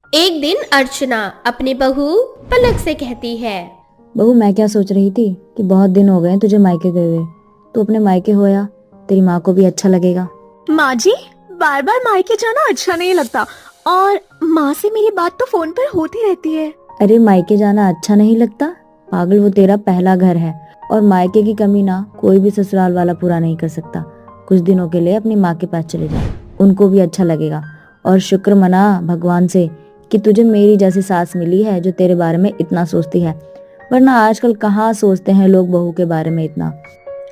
एक दिन अर्चना अपनी बहू पलक से कहती है। बहू, मैं क्या सोच रही थी कि बहुत दिन हो गए तुझे मायके गए हुए। तू अपने मायके होया, तेरी माँ को भी अच्छा लगेगा। माँ जी, बार बार मायके जाना अच्छा नहीं लगता और माँ से मेरी बात तो फोन पर होती रहती है। अरे मायके जाना अच्छा नहीं लगता? पागल, वो तेरा पहला घर है और मायके की कमी ना कोई भी ससुराल वाला पूरा नहीं कर सकता। कुछ दिनों के लिए अपनी माँ के पास चले जा, उनको भी अच्छा लगेगा। और शुक्र मना भगवान से कि तुझे मेरी जैसी सास मिली है जो तेरे बारे में इतना सोचती है, वरना आजकल कहाँ सोचते हैं लोग बहू के बारे में इतना।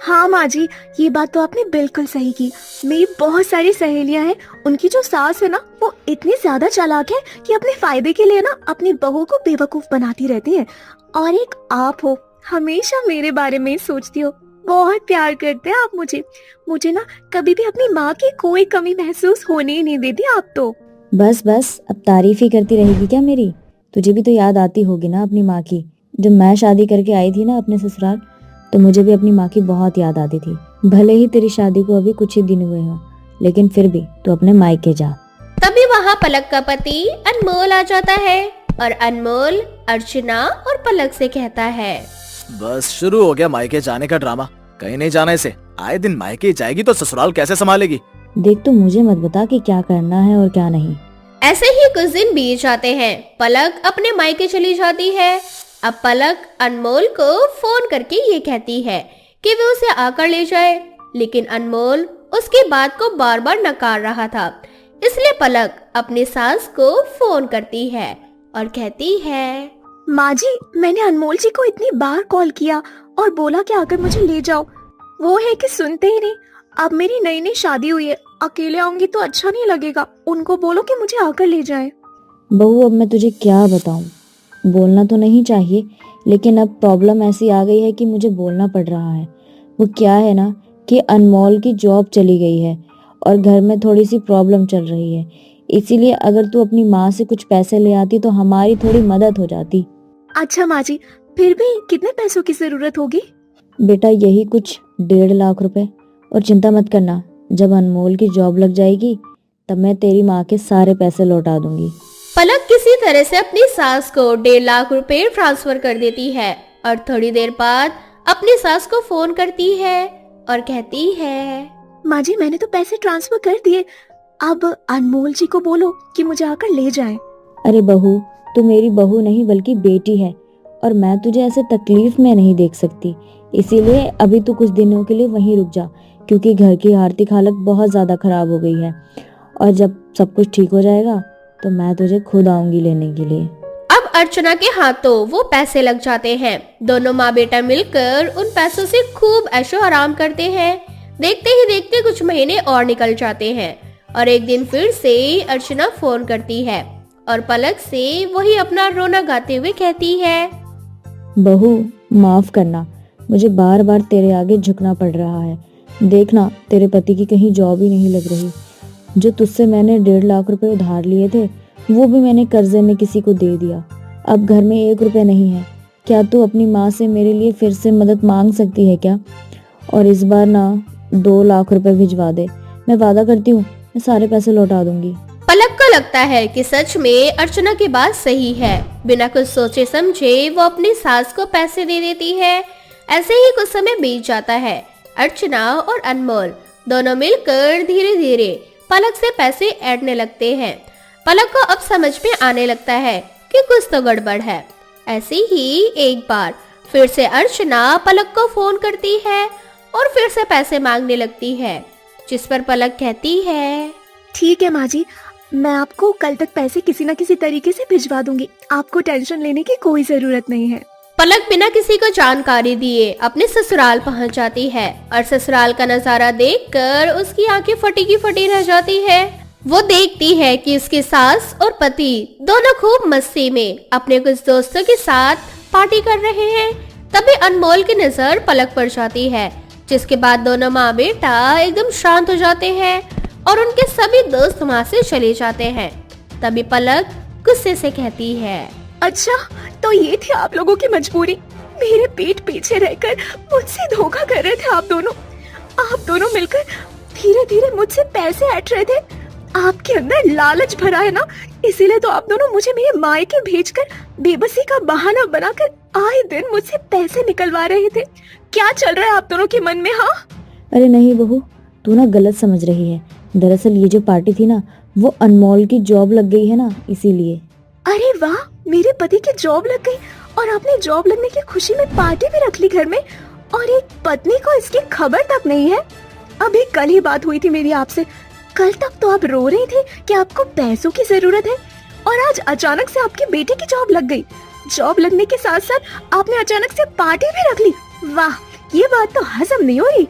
हाँ माँ जी, ये बात तो आपने बिल्कुल सही की। मेरी बहुत सारी सहेलियां हैं, उनकी जो सास है ना वो इतनी ज्यादा चालाक है कि अपने फायदे के लिए ना अपनी बहू को बेवकूफ बनाती रहती है। और एक आप हो, हमेशा मेरे बारे में ही सोचती हो, बहुत प्यार करते हैं आप मुझे। मुझे ना कभी भी अपनी माँ की कोई कमी महसूस होने ही नहीं देती आप तो। बस बस, अब तारीफ ही करती रहेगी क्या मेरी? तुझे भी तो याद आती होगी ना अपनी माँ की। जब मैं शादी करके आई थी ना अपने ससुराल, तो मुझे भी अपनी माँ की बहुत याद आती थी। भले ही तेरी शादी को अभी कुछ ही दिन हुए हो, लेकिन फिर भी तू अपने मायके जा। तभी वहाँ पलक का पति अनमोल आ जाता है और अनमोल अर्चना और पलक से कहता है। बस शुरू हो गया मायके जाने का ड्रामा। कहीं नहीं जाना इसे। आए दिन मायके जाएगी तो ससुराल कैसे संभालेगी? देख, तू मुझे मत बता कि क्या करना है और क्या नहीं। ऐसे ही कुछ दिन बीत जाते हैं। पलक अपने मायके चली जाती है। अब पलक अनमोल को फोन करके ये कहती है कि वो उसे आकर ले जाए, लेकिन अनमोल उसकी बात को बार बार नकार रहा था। इसलिए पलक अपनी सास को फोन करती है और कहती है, माँ जी, मैंने अनमोल जी को इतनी बार कॉल किया और बोला कि आकर मुझे ले जाओ, वो है कि सुनते ही नहीं। अब मेरी नई नई शादी हुई है, अकेले आऊंगी तो अच्छा नहीं लगेगा, उनको बोलो कि मुझे आकर ले जाए। बहू, अब मैं तुझे क्या बताऊं? बोलना तो नहीं चाहिए, लेकिन अब प्रॉब्लम ऐसी आ गई है कि मुझे बोलना पड़ रहा है। वो क्या है ना कि अनमोल की जॉब चली गई है और घर में थोड़ी सी प्रॉब्लम चल रही है। इसीलिए अगर तू अपनी माँ से कुछ पैसे ले आती तो हमारी थोड़ी मदद हो जाती। अच्छा माँ जी, फिर भी कितने पैसों की जरूरत होगी? बेटा, यही कुछ 1.5 लाख रुपए। और चिंता मत करना, जब अनमोल की जॉब लग जाएगी तब मैं तेरी माँ के सारे पैसे लौटा दूंगी। पलक किसी तरह से अपनी सास को 1.5 लाख रुपए ट्रांसफर कर देती है और थोड़ी देर बाद अपनी सास को फोन करती है और कहती है, माँ जी, मैंने तो पैसे ट्रांसफर कर दिए, अब अनमोल जी को बोलो कि मुझे आकर ले जाएं। अरे बहू, तू मेरी बहू नहीं बल्कि बेटी है और मैं तुझे ऐसे तकलीफ में नहीं देख सकती। इसीलिए अभी तू कुछ दिनों के लिए वहीं रुक जा, क्योंकि घर की आर्थिक हालत बहुत ज्यादा खराब हो गई है। और जब सब कुछ ठीक हो जाएगा तो मैं तुझे खुद आऊंगी लेने के लिए। अब अर्चना के हाथों वो पैसे लग जाते हैं। दोनों माँ बेटा मिलकर उन पैसों से खूब ऐशो आराम करते हैं। देखते ही देखते कुछ महीने और निकल जाते हैं और एक दिन फिर से अर्चना फोन करती है और पलक से वही अपना रोना गाते हुए कहती है, बहू, माफ करना, मुझे बार बार तेरे आगे झुकना पड़ रहा है। देखना, तेरे पति की कहीं जॉब ही नहीं लग रही। जो तुझसे मैंने 1.5 लाख रुपए उधार लिए थे वो भी मैंने कर्जे में किसी को दे दिया। अब घर में 1 रुपए नहीं है। क्या तू अपनी माँ से मेरे लिए फिर से मदद मांग सकती है क्या? और इस बार ना 2 लाख रुपए भिजवा दे। मैं वादा करती हूँ मैं सारे पैसे लौटा दूंगी। पलक को लगता है कि सच में अर्चना की बात सही है। बिना कुछ सोचे समझे वो अपनी सास को पैसे दे देती है। ऐसे ही कुछ समय बीत जाता है। अर्चना और अनमोल दोनों मिलकर धीरे धीरे पलक से पैसे ऐंठने लगते हैं। पलक को अब समझ में आने लगता है कि कुछ तो गड़बड़ है। ऐसे ही एक बार फिर से अर्चना पलक को फोन करती है और फिर से पैसे मांगने लगती है, जिस पर पलक कहती है, ठीक है माँ जी, मैं आपको कल तक पैसे किसी न किसी तरीके से भिजवा दूंगी, आपको टेंशन लेने की कोई जरूरत नहीं है। पलक बिना किसी को जानकारी दिए अपने ससुराल पहुंच जाती है और ससुराल का नजारा देखकर उसकी आंखें फटी की फटी रह जाती है। वो देखती है कि उसकी सास और पति दोनों खूब मस्ती में अपने कुछ दोस्तों के साथ पार्टी कर रहे हैं। तभी अनमोल की नजर पलक पर जाती है, जिसके बाद दोनों माँ बेटा एकदम शांत हो जाते हैं और उनके सभी दोस्त वहाँ से चले जाते हैं। तभी पलक गुस्से से कहती है, अच्छा, तो ये थी आप लोगों की मजबूरी। मेरे पीठ पीछे रहकर मुझसे धोखा कर रहे थे आप दोनों मिलकर धीरे धीरे मुझसे पैसे ऐंठ रहे थे। आपके अंदर लालच भरा है ना, इसीलिए तो आप दोनों मुझे मेरे मायके भेजकर बेबसी का बहाना बनाकर आए दिन मुझसे पैसे निकलवा रहे थे। क्या चल रहा है आप दोनों के मन में? हाँ अरे नहीं बहू, तू ना गलत समझ रही है। दरअसल ये जो पार्टी थी ना, वो अनमोल की जॉब लग गई है ना, इसीलिए। अरे वाह, मेरे पति की जॉब लग गई और आपने जॉब लगने की खुशी में पार्टी भी रख ली घर में, और एक पत्नी को इसकी खबर तक नहीं है। अभी कल ही बात हुई थी मेरी आपसे, कल तक तो आप रो रहे थे कि आपको पैसों की जरूरत है, और आज अचानक से आपके बेटे की जॉब लग गई। जॉब लगने के साथ साथ आपने अचानक से पार्टी भी रख ली। वाह, ये बात तो हजम नहीं हो रही।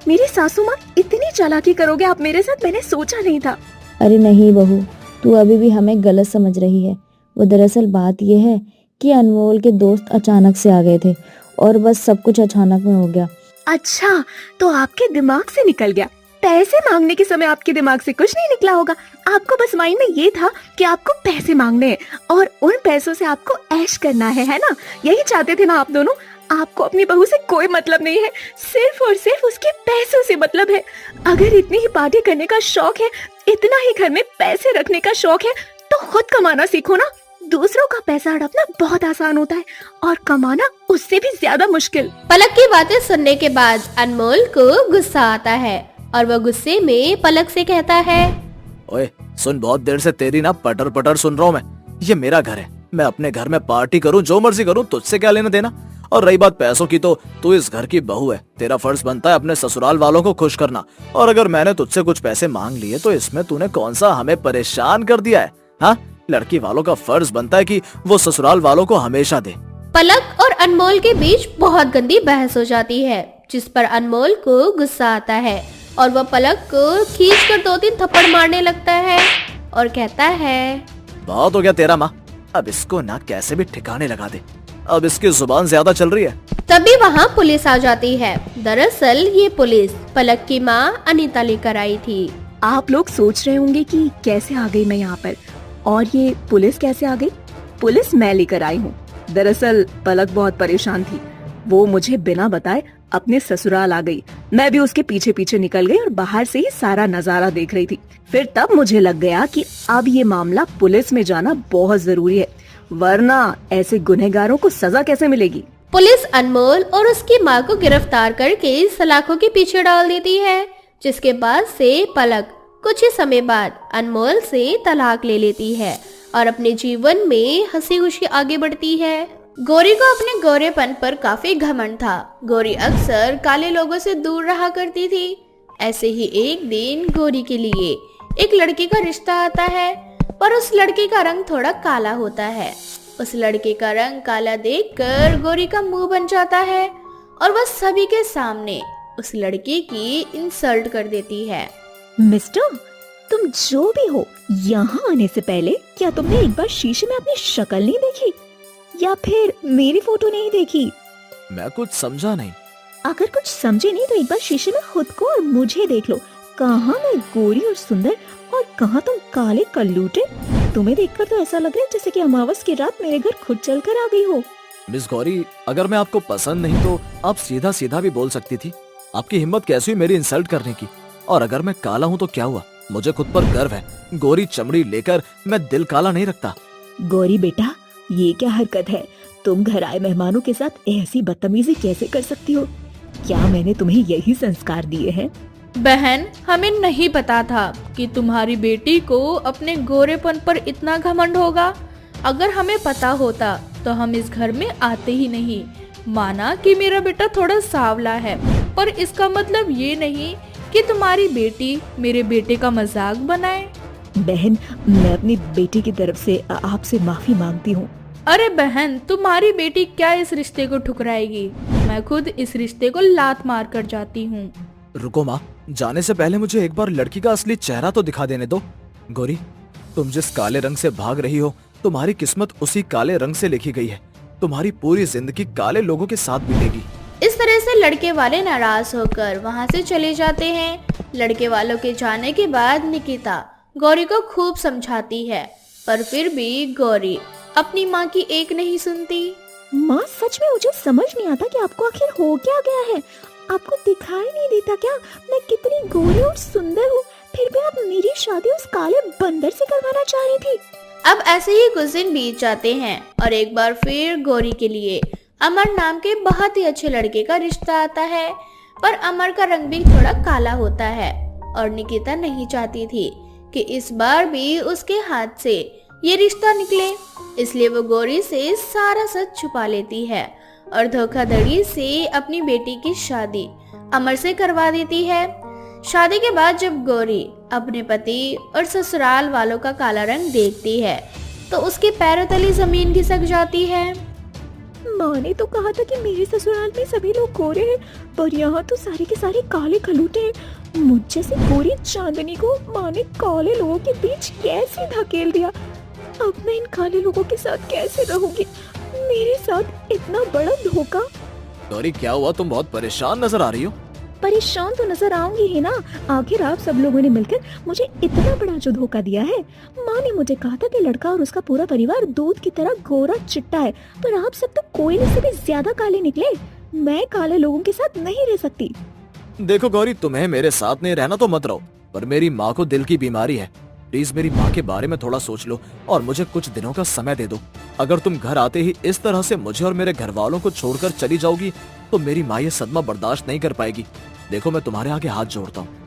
मेरी सासू माँ, इतनी चालाकी करोगे आप मेरे साथ, मैंने सोचा नहीं था। अरे नहीं बहू, तू अभी भी हमें गलत समझ रही है। वो दरअसल बात ये है कि अनमोल के दोस्त अचानक से आ गए थे और बस सब कुछ अचानक में हो गया। अच्छा, तो आपके दिमाग से निकल गया। पैसे मांगने के समय आपके दिमाग से कुछ नहीं निकला होगा। आपको बस माइंड में ये था कि आपको पैसे मांगने हैं और उन पैसों से आपको ऐश करना है ना? यही चाहते थे ना आप दोनों? आपको अपनी बहू से कोई मतलब नहीं है, सिर्फ और सिर्फ उसके पैसों से मतलब है। अगर इतनी ही पार्टी करने का शौक है, इतना ही घर में पैसे रखने का शौक है, तो खुद कमाना सीखो ना। दूसरों का पैसा हड़पना बहुत आसान होता है और कमाना उससे भी ज्यादा मुश्किल। पलक की बातें सुनने के बाद अनमोल को गुस्सा आता है और वो गुस्से में पलक से कहता है, ओए सुन, बहुत देर से तेरी ना पटर पटर सुन रहा हूँ मैं। ये मेरा घर है, मैं अपने घर में पार्टी करूँ, जो मर्जी करूँ, तुझसे क्या लेना देना। और रही बात पैसों की, तो तू इस घर की बहू है, तेरा फर्ज बनता है अपने ससुराल वालों को खुश करना। और अगर मैंने तुझसे कुछ पैसे मांग लिए तो इसमें तूने कौन सा हमें परेशान कर दिया है? हाँ, लड़की वालों का फर्ज बनता है कि वो ससुराल वालों को हमेशा दे। पलक और अनमोल के बीच बहुत गंदी बहस हो जाती है, जिस पर अनमोल को गुस्सा आता है और वह पलक को खींचकर 2-3 थप्पड़ मारने लगता है और कहता है, बहुत हो गया तेरा माँ, अब इसको ना कैसे भी ठिकाने लगा दे, अब इसकी जुबान ज्यादा चल रही है। तभी वहाँ पुलिस आ जाती है। दरअसल ये पुलिस पलक की माँ अनीता लेकर आई थी। आप लोग सोच रहे होंगे कि कैसे आ गई मैं यहाँ पर, और ये पुलिस कैसे आ गई? पुलिस मैं लेकर आई हूँ। दरअसल पलक बहुत परेशान थी, वो मुझे बिना बताए अपने ससुराल आ गई। मैं भी उसके पीछे पीछे निकल गई और बाहर से ही सारा नजारा देख रही थी। फिर तब मुझे लग गया कि अब ये मामला पुलिस में जाना बहुत जरूरी है, वरना ऐसे गुनहगारों को सजा कैसे मिलेगी। पुलिस अनमोल और उसकी माँ को गिरफ्तार करके सलाखों के पीछे डाल देती है, जिसके बाद से पलक कुछ ही समय बाद अनमोल से तलाक ले लेती है और अपने जीवन में हंसी खुशी आगे बढ़ती है। गौरी को अपने गोरेपन पर काफी घमंड था। गौरी अक्सर काले लोगों से दूर रहा करती थी। ऐसे ही एक दिन गौरी के लिए एक लड़के का रिश्ता आता है, पर उस लड़के का रंग थोड़ा काला होता है। उस लड़के का रंग काला देखकर गौरी का मुंह बन जाता है और वह सभी के सामने उस लड़के की इंसल्ट कर देती है। मिस्टर, तुम जो भी हो, यहाँ आने से पहले क्या तुमने एक बार शीशे में अपनी शक्ल नहीं देखी, या फिर मेरी फोटो नहीं देखी? मैं कुछ समझा नहीं। अगर कुछ समझे नहीं तो एक बार शीशे में खुद को और मुझे देख लो। कहाँ मैं गोरी और सुंदर और कहाँ तुम काले कल्लूटे। तुम्हें देखकर तो ऐसा लग रहा है जैसे कि अमावस की रात मेरे घर खुद चल कर आ गई हो। मिस गौरी, अगर मैं आपको पसंद नहीं तो आप सीधा सीधा भी बोल सकती थी। आपकी हिम्मत कैसी हुई मेरी इंसल्ट करने की? और अगर मैं काला हूँ तो क्या हुआ, मुझे खुद पर गर्व है। गोरी चमड़ी लेकर मैं दिल काला नहीं रखता। गौरी बेटा, ये क्या हरकत है? तुम घर आए मेहमानों के साथ ऐसी बदतमीजी कैसे कर सकती हो? क्या मैंने तुम्हें यही संस्कार दिए हैं? बहन, हमें नहीं पता था कि तुम्हारी बेटी को अपने गोरेपन पर इतना घमंड होगा। अगर हमें पता होता तो हम इस घर में आते ही नहीं। माना कि मेरा बेटा थोड़ा सांवला है, पर इसका मतलब ये नहीं कि तुम्हारी बेटी मेरे बेटे का मजाक बनाए। बहन, मैं अपनी बेटी की तरफ से आपसे माफी मांगती हूँ। अरे बहन, तुम्हारी बेटी क्या इस रिश्ते को ठुकराएगी? मैं खुद इस रिश्ते को लात मार कर जाती हूँ। रुको माँ, जाने से पहले मुझे एक बार लड़की का असली चेहरा तो दिखा देने दो। गौरी, तुम जिस काले रंग से भाग रही हो, तुम्हारी किस्मत उसी काले रंग से लिखी गई है। तुम्हारी पूरी जिंदगी काले लोगों के साथ बीतेगी। इस तरह से लड़के वाले नाराज होकर वहाँ से चले जाते हैं। लड़के वालों के जाने के बाद निकिता गौरी को खूब समझाती है, पर फिर भी गौरी अपनी माँ की एक नहीं सुनती। माँ, सच में मुझे समझ नहीं आता कि आपको आखिर हो क्या गया है। आपको दिखाई नहीं देता क्या मैं कितनी गोरी और सुंदर हूँ? फिर भी आप मेरी शादी उस काले बंदर से करवाना चाह रही थी। अब ऐसे ही कुछ दिन बीत जाते हैं और एक बार फिर गौरी के लिए अमर नाम के बहुत ही अच्छे लड़के का रिश्ता आता है। पर अमर का रंग भी थोड़ा काला होता है और निकिता नहीं चाहती थी कि इस बार भी उसके हाथ से ये रिश्ता निकले, इसलिए वो गौरी से सारा सच छुपा लेती है और धोखाधड़ी से अपनी बेटी की शादी अमर से करवा देती है। शादी के बाद जब गौरी अपने पति और ससुराल वालों का काला रंग देखती है तो उसके पैरों तले जमीन खिसक जाती है। माँ ने तो कहा था कि मेरे ससुराल में सभी लोग गोरे हैं, पर यहाँ तो सारे के सारे काले खलूटे हैं। मुझ जैसी गोरी चांदनी को माँ ने काले लोगों के बीच कैसे धकेल दिया। अब मैं इन काले लोगों के साथ कैसे रहूंगी? मेरे साथ इतना बड़ा धोखा। गौरी क्या हुआ, तुम बहुत परेशान नजर आ रही हो। परेशान तो नजर आऊंगी ही ना, आखिर आप सब लोगों ने मिलकर मुझे इतना बड़ा जो धोखा दिया है। माँ ने मुझे कहा था कि लड़का और उसका पूरा परिवार दूध की तरह गोरा चिट्टा है, पर आप सब तो कोयले से भी ज्यादा काले निकले। मैं काले लोगों के साथ नहीं रह सकती। देखो गौरी, तुम्हें मेरे साथ नहीं रहना तो मत रहो, पर मेरी माँ को दिल की बीमारी है। प्लीज मेरी माँ के बारे में थोड़ा सोच लो और मुझे कुछ दिनों का समय दे दो। अगर तुम घर आते ही इस तरह से मुझे और मेरे घर वालों को छोड़कर चली जाओगी तो मेरी माँ ये सदमा बर्दाश्त नहीं कर पाएगी। देखो मैं तुम्हारे आगे हाथ जोड़ता हूँ।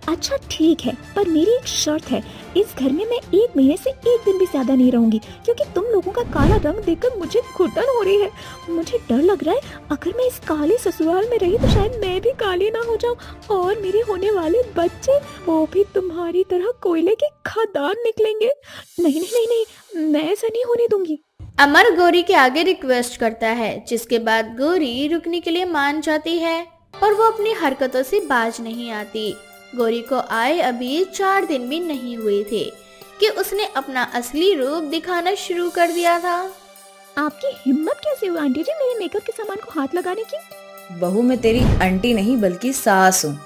अच्छा ठीक है, पर मेरी एक शर्त है। इस घर में मैं 1 महीने से 1 दिन भी ज्यादा नहीं रहूंगी, क्योंकि तुम लोगों का काला रंग देखकर मुझे घुटन हो रही है। मुझे डर लग रहा है अगर मैं इस काले ससुराल में रही तो शायद मैं भी काली ना हो जाऊं और मेरे होने वाले बच्चे वो भी तुम्हारी तरह कोयले के खदान निकलेंगे। नहीं नहीं नहीं नहीं, मैं ऐसा नहीं होने दूंगी। अमर गौरी के आगे रिक्वेस्ट करता है, जिसके बाद गौरी रुकने के लिए मान जाती है और वो अपनी हरकतों से बाज नहीं आती। गौरी को आए अभी 4 दिन भी नहीं हुए थे कि उसने अपना असली रूप दिखाना शुरू कर दिया था। आपकी हिम्मत कैसे हुई आंटी जी मेरे मेकअप के सामान को हाथ लगाने की? बहू मैं तेरी आंटी नहीं बल्कि सास हूँ,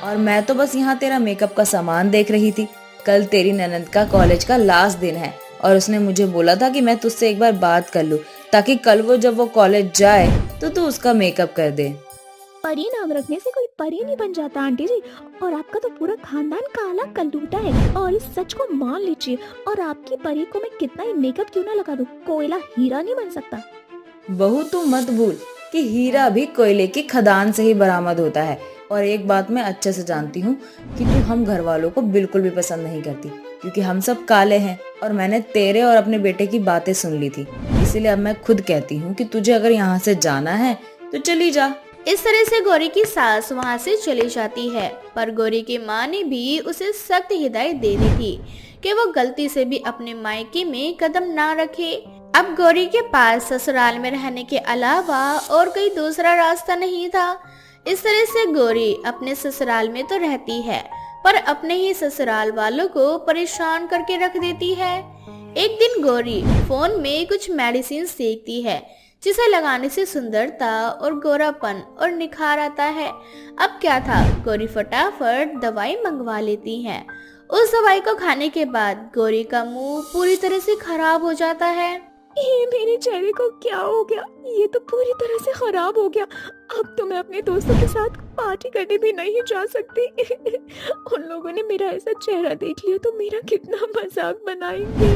और मैं तो बस यहाँ तेरा मेकअप का सामान देख रही थी। कल तेरी ननद का कॉलेज का लास्ट दिन है और उसने मुझे बोला था कि मैं तुझसे एक बार बात कर लूँ, ताकि कल वो जब वो कॉलेज जाए तो तू उसका मेकअप कर दे। परी नाम रखने से कोई परी नहीं बन जाता आंटी जी, और आपका तो पूरा खानदान काला कलूटा है। और इस सच को मान लीजिए, और आपकी परी को मैं कितना ही मेकअप क्यों ना लगा दूं, कोयला हीरा नहीं बन सकता। बहू तू मत भूल कि हीरा भी कोयले की खदान से ही बरामद होता है। और एक बात मैं अच्छे से जानती हूँ कि तू हम घर वालों को बिल्कुल भी पसंद नहीं करती, क्योंकि हम सब काले हैं और मैंने तेरे और अपने बेटे की बातें सुन ली थी। इसीलिए अब मैं खुद कहती हूँ कि तुझे अगर यहाँ से जाना है तो चली जा। इस तरह से गौरी की सास वहाँ से चली जाती है, पर गौरी की माँ ने भी उसे सख्त हिदायत दे दी थी कि वो गलती से भी अपने मायके में कदम ना रखे। अब गौरी के पास ससुराल में रहने के अलावा और कोई दूसरा रास्ता नहीं था। इस तरह से गौरी अपने ससुराल में तो रहती है, पर अपने ही ससुराल वालों को परेशान करके रख देती है। एक दिन गौरी फोन में कुछ मेडिसिन देखती है जिसे लगाने से सुंदरता और गोरापन और निखार आता है। अब क्या था, गौरी फटाफट दवाई मंगवा लेती है। उस दवाई को खाने के बाद गौरी का मुंह पूरी तरह से खराब हो जाता है। ये मेरे चेहरे को क्या हो गया? ये तो पूरी तरह से खराब हो गया। अब तो मैं अपने दोस्तों के साथ पार्टी करने भी नहीं जा सकती। उन लोगों ने मेरा ऐसा चेहरा देख लिया तो मेरा कितना मजाक बनाएंगे।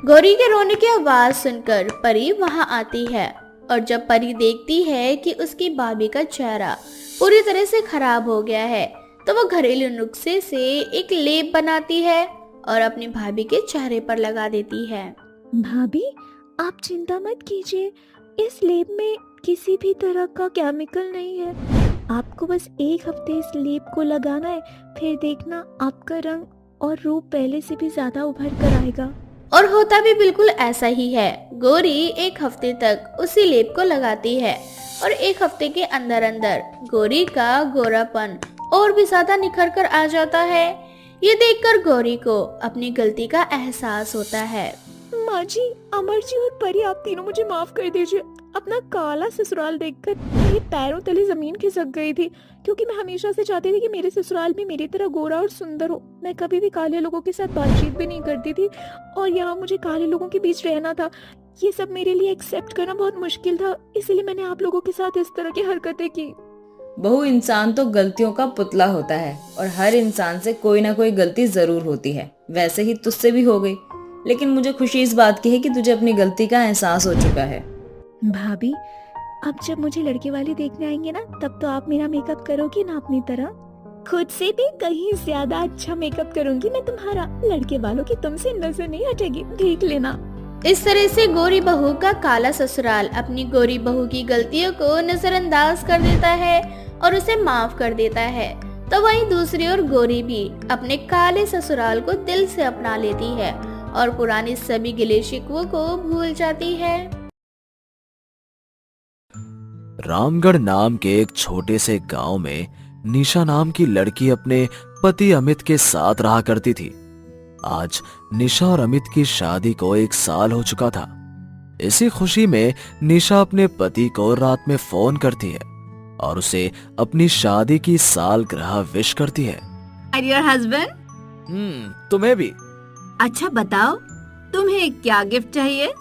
गौरी के रोने की आवाज सुनकर परी वहां आती है, और जब परी देखती है कि उसकी भाभी का चेहरा पूरी तरह से खराब हो गया है तो वो घरेलू नुस्खे से एक लेप बनाती है और अपनी भाभी के चेहरे पर लगा देती है। भाभी आप चिंता मत कीजिए, इस लेप में किसी भी तरह का केमिकल नहीं है। आपको बस 1 हफ्ते इस लेप को लगाना है, फिर देखना आपका रंग और रूप पहले से भी ज्यादा उभर कर आएगा। और होता भी बिल्कुल ऐसा ही है। गौरी 1 हफ्ते तक उसी लेप को लगाती है और 1 हफ्ते के अंदर अंदर गौरी का गोरापन और भी ज्यादा निखर कर आ जाता है। ये देखकर गौरी को अपनी गलती का एहसास होता है। माँ जी, अमर जी और परी, आप तीनों मुझे माफ कर दीजिए। अपना काला ससुराल देखकर मेरे पैरों तले जमीन खिसक गई थी, क्योंकि मैं हमेशा से चाहती थी कि मेरे ससुराल भी मेरी तरह गोरा और सुंदर हो। मैं कभी भी काले लोगों के साथ बातचीत भी नहीं करती थी और यहाँ मुझे काले लोगों के बीच रहना था। ये सब मेरे लिए एक्सेप्ट करना बहुत मुश्किल था, इसीलिए मैंने आप लोगों के साथ इस तरह की हरकतें की। बहू इंसान तो गलतियों का पुतला होता है और हर इंसान से कोई ना कोई गलती जरूर होती है। वैसे ही तुझसे भी हो गई, लेकिन मुझे खुशी इस बात की है कि तुझे अपनी गलती का एहसास हो चुका है। भाभी, अब जब मुझे लड़के वाले देखने आएंगे ना, तब तो आप मेरा मेकअप करोगी ना अपनी तरह? खुद से भी कहीं ज्यादा अच्छा मेकअप करूंगी मैं तुम्हारा। लड़के वालों की तुमसे नजर नहीं हटेगी, देख लेना। इस तरह से गोरी बहू का काला ससुराल अपनी गोरी बहू की गलतियों को नजरअंदाज कर देता है और उसे माफ कर देता है। तो वहीं दूसरी ओर गोरी भी अपने काले ससुराल को दिल से अपना लेती है और पुरानी सभी गिले शिकवों को भूल जाती है। रामगढ़ नाम के एक छोटे से गांव में निशा नाम की लड़की अपने पति अमित के साथ रहा करती थी। आज निशा और अमित की शादी को 1 साल हो चुका था। इसी खुशी में निशा अपने पति को रात में फोन करती है और उसे अपनी शादी की सालगिरह विश करती है। और योर हस्बैंड? तुम्हें भी। अच्छा बताओ, तुम्हें क्या गिफ्ट चाहिए?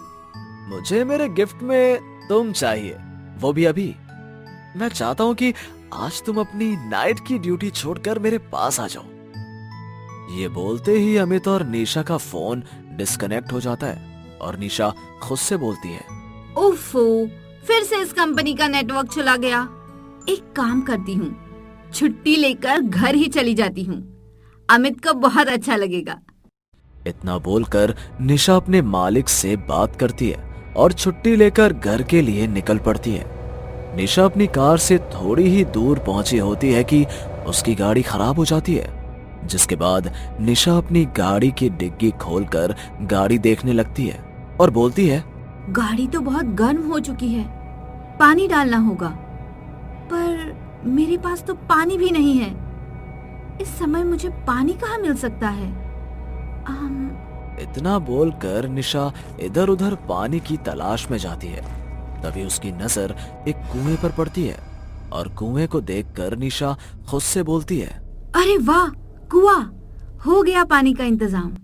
मुझे मेरे गिफ्ट में तुम चाहिए, वो भी अभी। मैं चाहता हूँ कि आज तुम अपनी नाइट की ड्यूटी छोड़कर मेरे पास आ जाओ। ये बोलते ही अमित और निशा का फोन डिस्कनेक्ट हो जाता है और निशा खुद से बोलती है, ओफो, फिर से इस कंपनी का नेटवर्क चला गया। एक काम करती हूँ, छुट्टी लेकर घर ही चली जाती हूँ। अमित को बहुत अच्छा लगेगा। इतना बोलकर निशा अपने मालिक से बात करती है और छुट्टी लेकर घर के लिए निकल पड़ती है। निशा अपनी कार से थोड़ी ही दूर पहुंची होती है कि उसकी गाड़ी खराब हो जाती है, जिसके बाद निशा अपनी गाड़ी की डिग्गी खोलकर गाड़ी देखने लगती है और बोलती है, गाड़ी तो बहुत गर्म हो चुकी है, पानी डालना होगा, पर मेरे पास तो पानी भी नहीं है। इस समय मुझे पानी कहाँ मिल सकता है? इतना बोलकर निशा इधर उधर पानी की तलाश में जाती है। तभी उसकी नजर एक कुएं पर पड़ती है और कुएं को देखकर निशा खुद से बोलती है, अरे वाह, कुआं, हो गया पानी का इंतजाम।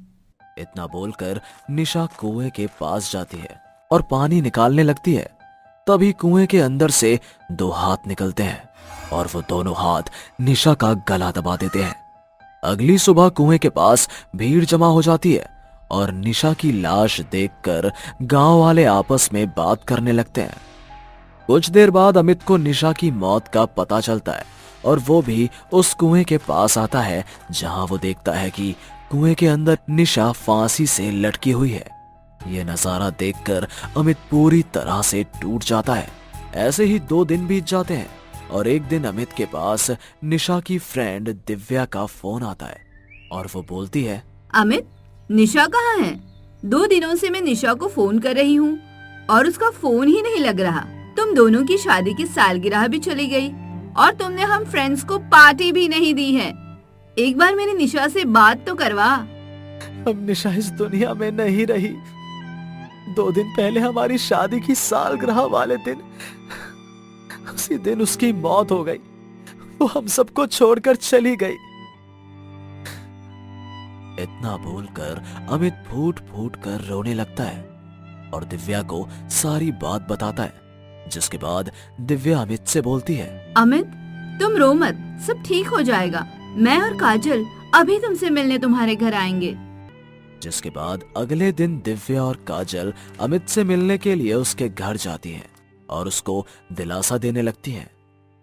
इतना बोलकर निशा कुएं के पास जाती है और पानी निकालने लगती है। तभी कुएं के अंदर से 2 हाथ निकलते हैं और वो दोनों हाथ निशा का गला दबा देते हैं। अगली सुबह कुएं के पास भीड़ जमा हो जाती है और निशा की लाश देखकर गांव वाले आपस में बात करने लगते हैं। कुछ देर बाद अमित को निशा की मौत का पता चलता है और वो भी उस कुएं के पास आता है, जहां वो देखता है कि कुएं के अंदर निशा फांसी से लटकी हुई है। ये नजारा देखकर अमित पूरी तरह से टूट जाता है। ऐसे ही 2 दिन बीत जाते हैं और एक दिन अमित के पास निशा की फ्रेंड दिव्या का फोन आता है और वो बोलती है, अमित, निशा कहाँ है? 2 दिनों से मैं निशा को फोन कर रही हूँ और उसका फोन ही नहीं लग रहा। तुम दोनों की शादी की सालगिरह भी चली गई और तुमने हम फ्रेंड्स को पार्टी भी नहीं दी है। एक बार मेरी निशा से बात तो करवा। अब निशा इस दुनिया में नहीं रही। 2 दिन पहले हमारी शादी की सालगिरह वाले दिन, उसी दिन उसकी मौत हो गई। वो हम सबको छोड़कर चली गई। इतना बोलकर अमित फूट फूट कर रोने लगता है और दिव्या को सारी बात बताता है, जिसके बाद दिव्या अमित से बोलती है, अमित, तुम रो मत, सब ठीक हो जाएगा। मैं और काजल अभी तुमसे मिलने तुम्हारे घर आएंगे। जिसके बाद अगले दिन दिव्या और काजल अमित से मिलने के लिए उसके घर जाती हैं और उसको दिलासा देने लगती हैं।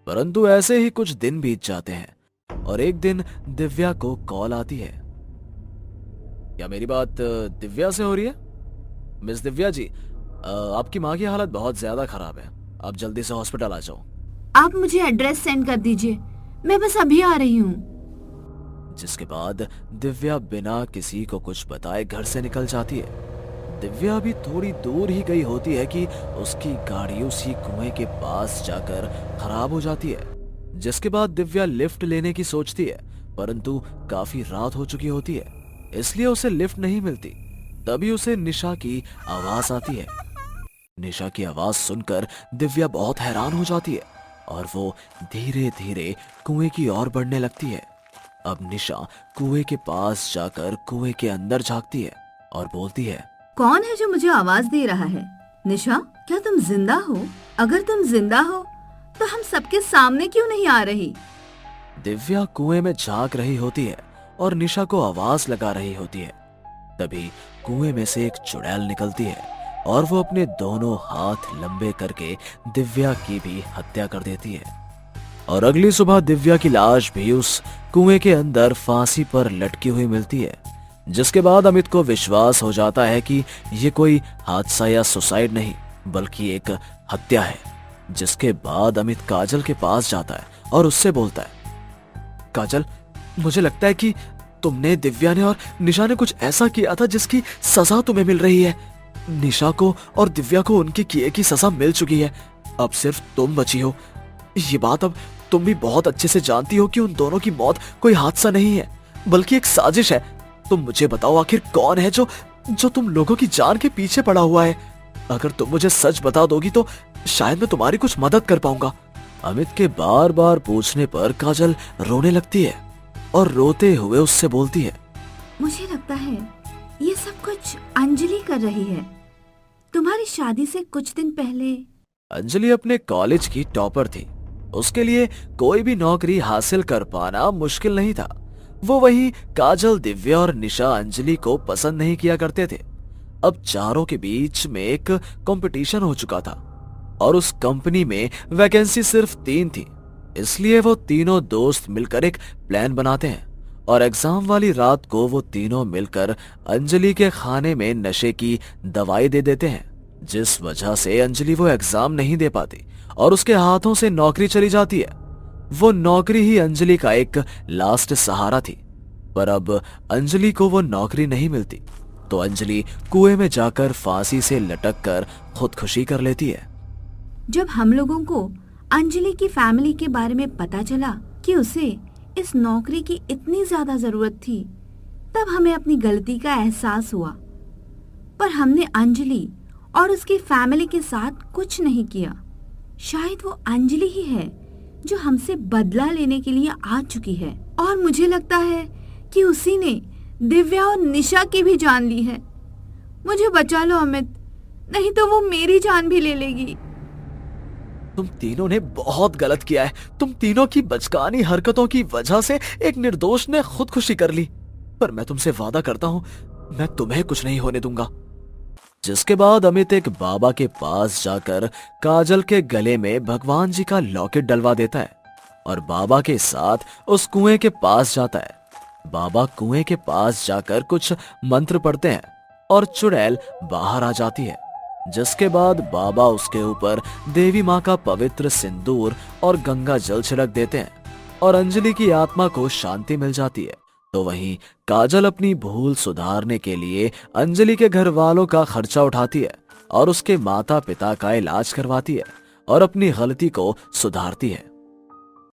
परंतु ऐसे ही कुछ दिन बीत जाते हैं और एक दिन दिव्या को कॉल आती है। क्या मेरी बात दिव्या से हो रही है? मिस दिव्या जी, आपकी माँ की हालत बहुत ज्यादा खराब है, आप जल्दी से हॉस्पिटल आ जाओ। आप मुझे एड्रेस सेंड कर दीजिए, मैं बस अभी आ रही हूँ। जिसके बाद दिव्या बिना किसी को कुछ बताए घर से निकल जाती है। दिव्या अभी थोड़ी दूर ही गई होती है कि उसकी गाड़ी उसी कुएं के पास जाकर खराब हो जाती है। जिसके बाद दिव्या लिफ्ट लेने की सोचती है, परंतु काफी रात हो चुकी होती है, इसलिए उसे लिफ्ट नहीं मिलती। तभी उसे निशा की आवाज आती है। निशा की आवाज सुनकर दिव्या बहुत हैरान हो जाती है और वो धीरे धीरे कुएं की ओर बढ़ने लगती है। अब निशा कुएं के पास जाकर कुएं के अंदर झांकती है और बोलती है, कौन है जो मुझे आवाज दे रहा है? निशा, क्या तुम जिंदा हो? अगर तुम जिंदा हो तो हम सबके सामने क्यों नहीं आ रही? दिव्या कुएं में झांक रही होती है और निशा को आवाज लगा रही होती है। तभी कुएं में से एक चुड़ैल निकलती है और वो अपने दोनों हाथ लंबे करके दिव्या की भी हत्या कर देती है। और अगली सुबह दिव्या की लाश भी उस कुएं के अंदर फांसी पर लटकी हुई मिलती है, जिसके बाद अमित को विश्वास हो जाता है कि ये कोई हादसा या सुसाइड नहीं बल्कि एक हत्या है। जिसके बाद अमित काजल के पास जाता है और उससे बोलता है, काजल, मुझे लगता है कि तुमने, दिव्या ने और निशा ने कुछ ऐसा किया था जिसकी सजा तुम्हें मिल रही है। निशा को और दिव्या को उनके किए की सजा मिल चुकी है, अब सिर्फ तुम बची हो। ये बात अब तुम भी बहुत अच्छे से जानती हो कि उन दोनों की मौत कोई हादसा नहीं है बल्कि एक साजिश है। तुम मुझे बताओ आखिर कौन है जो तुम लोगों की जान के पीछे पड़ा हुआ है। अगर तुम मुझे सच बता दोगी तो शायद मैं तुम्हारी कुछ मदद कर पाऊंगा। अमित के बार बार पूछने पर काजल रोने लगती है और रोते हुए उससे बोलती है, मुझे लगता है ये सब कुछ अंजलि कर रही है। तुम्हारी शादी से कुछ दिन पहले अंजलि अपने कॉलेज की टॉपर थी। उसके लिए कोई भी नौकरी हासिल कर पाना मुश्किल नहीं था। वो वही काजल, दिव्या और निशा अंजलि को पसंद नहीं किया करते थे। अब चारों के बीच में एक कंपटीशन हो चुका था और उस कंपनी में वैकेंसी सिर्फ 3 थी। इसलिए वो तीनों दोस्त मिलकर एक प्लान बनाते हैं और एग्जाम वाली रात को वो तीनों मिलकर अंजलि के खाने में नशे की दवाई दे देते हैं, जिस वजह से अंजलि वो एग्जाम नहीं दे पाती और उसके हाथों से नौकरी चली जाती है। वो नौकरी ही अंजलि का एक लास्ट सहारा थी, पर अब अंजलि को वो नौकरी नहीं मिलती तो अंजलि कुएं में जाकर फांसी से लटक कर खुदकुशी कर लेती है। जब हम लोगों को अंजलि की फैमिली के बारे में पता चला कि उसे इस नौकरी की इतनी ज्यादा जरूरत थी, तब हमें अपनी गलती का एहसास हुआ। पर हमने अंजलि और उसकी फैमिली के साथ कुछ नहीं किया। शायद वो अंजलि ही है जो हमसे बदला लेने के लिए आ चुकी है, और मुझे लगता है कि उसी ने दिव्या और निशा की भी जान ली है। मुझे बचा लो अमित, नहीं तो वो मेरी जान भी ले लेगी। तुम तीनों ने बहुत गलत किया है। तुम तीनों की बचकानी हरकतों की वजह से एक निर्दोष ने खुदकुशी कर ली, पर मैं तुमसे वादा करता हूं मैं तुम्हें कुछ नहीं होने दूंगा। जिसके बाद अमित एक बाबा के पास जाकर काजल के गले में भगवान जी का लॉकेट डलवा देता है और बाबा के साथ उस कुएं के पास जाता है। बाबा कुएं के पास जाकर कुछ मंत्र पढ़ते हैं और चुड़ैल बाहर आ जाती है। जिसके बाद बाबा उसके ऊपर देवी माँ का पवित्र सिंदूर और गंगा जल छिड़क देते हैं और अंजलि की आत्मा को शांति मिल जाती है। तो वहीं काजल अपनी भूल सुधारने के लिए अंजलि के घर वालों का खर्चा उठाती है और उसके माता पिता का इलाज करवाती है और अपनी गलती को सुधारती है।